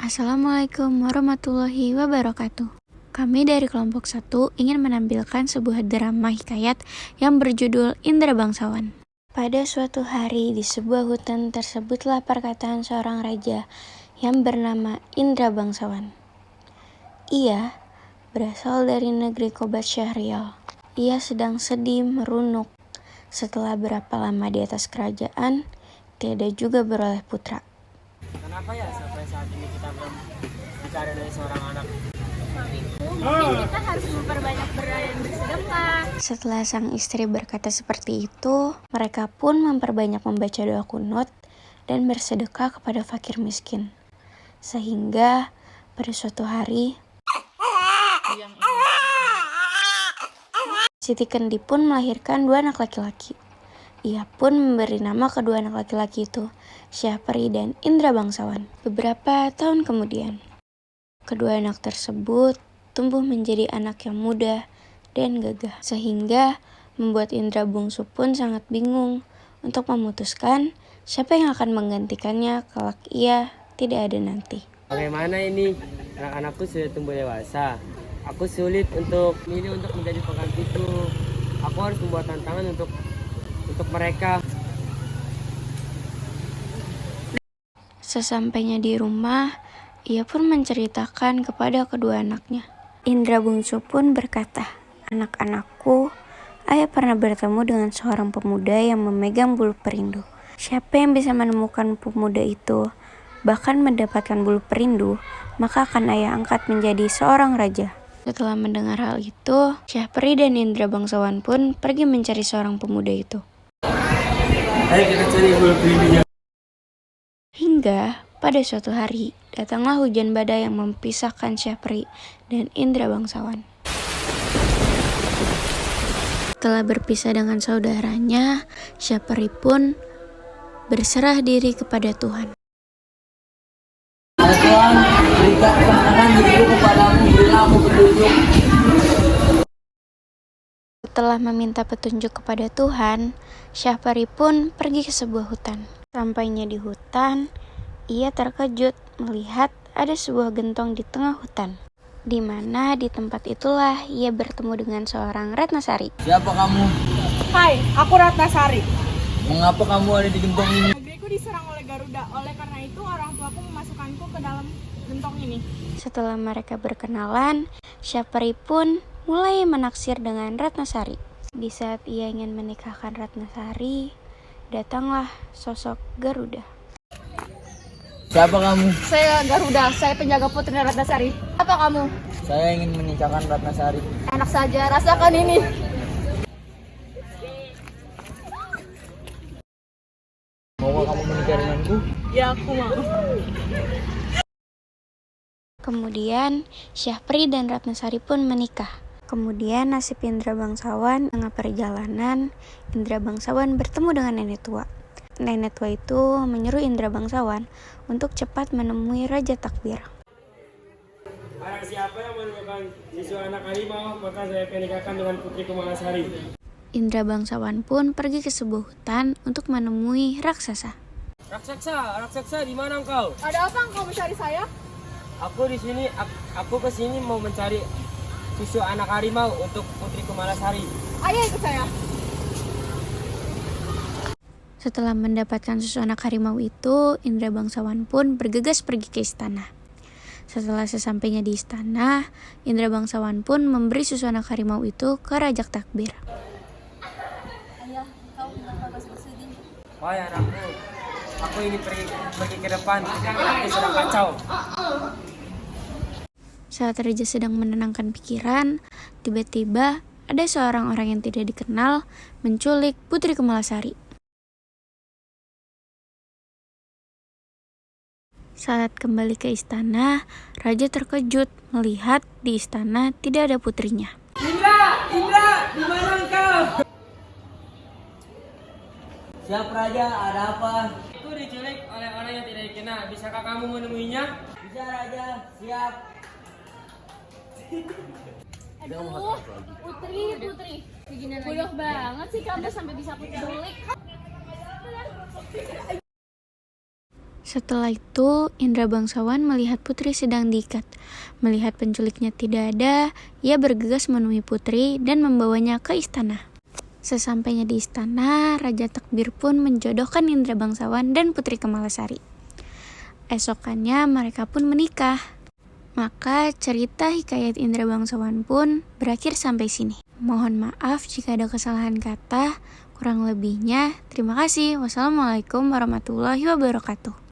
Assalamualaikum warahmatullahi wabarakatuh. Kami dari kelompok 1 ingin menampilkan sebuah drama hikayat yang berjudul Indra Bangsawan. Pada suatu hari di sebuah hutan tersebutlah perkataan seorang raja yang bernama Indra Bangsawan. Ia berasal dari negeri Kobat Syahrial. Ia sedang sedih merunuk. Setelah berapa lama di atas kerajaan, tiada juga beroleh putra. Kenapa ya sampai saat ini kita belum bicara dari seorang anak? Mungkin kita harus memperbanyak berdoa dan bersedekah. Setelah sang istri berkata seperti itu, mereka pun memperbanyak membaca doa kunut dan bersedekah kepada fakir miskin. Sehingga pada suatu hari, Siti Kendi pun melahirkan 2 anak laki-laki. Ia pun memberi nama kedua anak laki-laki itu, Syahperi dan Indra Bangsawan. Beberapa tahun kemudian, kedua anak tersebut tumbuh menjadi anak yang muda dan gagah, sehingga membuat Indra Bungsu pun sangat bingung untuk memutuskan siapa yang akan menggantikannya kelak ia tidak ada nanti. Bagaimana ini? Anak-anakku sudah tumbuh dewasa. Aku sulit untuk milih untuk menjadi penggantiku. Aku harus membuat tantangan untuk mereka. Sesampainya di rumah, ia pun menceritakan kepada kedua anaknya. Indra Bungsu pun berkata, "Anak-anakku, ayah pernah bertemu dengan seorang pemuda yang memegang bulu perindu. Siapa yang bisa menemukan pemuda itu, bahkan mendapatkan bulu perindu, maka akan ayah angkat menjadi seorang raja." Setelah mendengar hal itu, Syahperi dan Indra Bangsawan pun pergi mencari seorang pemuda itu. Ayo kita cari bulu perindunya. Hingga pada suatu hari, datanglah hujan badai yang memisahkan Syahperi dan Indra Bangsawan. Setelah berpisah dengan saudaranya, Syahperi pun berserah diri kepada Tuhan. Ya Tuhan, berikan kemenangan diriku kepadamu, berilah aku petunjuk. Setelah meminta petunjuk kepada Tuhan, Syahperi pun pergi ke sebuah hutan. Sampainya di hutan, ia terkejut melihat ada sebuah gentong di tengah hutan, di mana di tempat itulah ia bertemu dengan seorang Ratnasari. Siapa kamu? Hai, aku Ratnasari. Mengapa kamu ada di gentong ini? Negeriku diserang oleh Garuda. Oleh karena itu orang tuaku memasukkanku ke dalam gentong ini. Setelah mereka berkenalan, Syahperi pun mulai menaksir dengan Ratnasari. Di saat ia ingin menikahkan Ratnasari, datanglah sosok Garuda. Siapa kamu? Saya Garuda, saya penjaga putri Ratnasari. Apa kamu? Saya ingin menikahkan Ratnasari. Enak saja, rasakan ini. Maukah kamu menikah denganku? Ya, aku mau. Kemudian Syahperi dan Ratnasari pun menikah. Kemudian nasib Indra Bangsawan, tengah perjalanan, Indra Bangsawan bertemu dengan nenek tua. Nenek tua itu menyuruh Indra Bangsawan untuk cepat menemui Raja Takbir. Barang siapa yang menemukan siswa anak harimau, maka saya akan nikahkan dengan putri Kumalasari. Indra Bangsawan pun pergi ke sebuah hutan untuk menemui raksasa. Raksasa, di mana engkau? Ada apa engkau mencari saya? Aku di sini, aku ke sini mau mencari susu anak harimau untuk putri Kumalasari. Ayo ikut saya. Setelah mendapatkan susu anak harimau itu, Indra Bangsawan pun bergegas pergi ke istana. Setelah sesampainya di istana, Indra Bangsawan pun memberi susu anak harimau itu ke Raja Takbir. Ayah, kau kenapa masih bersedih? Wahai anakku, aku ingin pergi ke depan. Aku sedang kacau. Saat Raja sedang menenangkan pikiran, tiba-tiba ada seorang orang yang tidak dikenal menculik Putri Kumalasari. Saat kembali ke istana, Raja terkejut melihat di istana tidak ada putrinya. Indra, di mana engkau? Siap Raja, ada apa? Aku diculik oleh orang yang tidak dikenal. Bisakah kamu menemuinya? Bisa Raja, siap. Aduh, Putri. Bodoh banget sih kamu sampai bisa aku culik. Setelah itu, Indra bangsawan melihat putri sedang diikat. Melihat penculiknya tidak ada, ia bergegas menemui putri dan membawanya ke istana. Sesampainya di istana, Raja Takbir pun menjodohkan Indra bangsawan dan Putri Kamalasari. Esokannya mereka pun menikah. Maka cerita hikayat Indra bangsawan pun berakhir sampai sini. Mohon maaf jika ada kesalahan kata. Kurang lebihnya, terima kasih. Wassalamualaikum warahmatullahi wabarakatuh.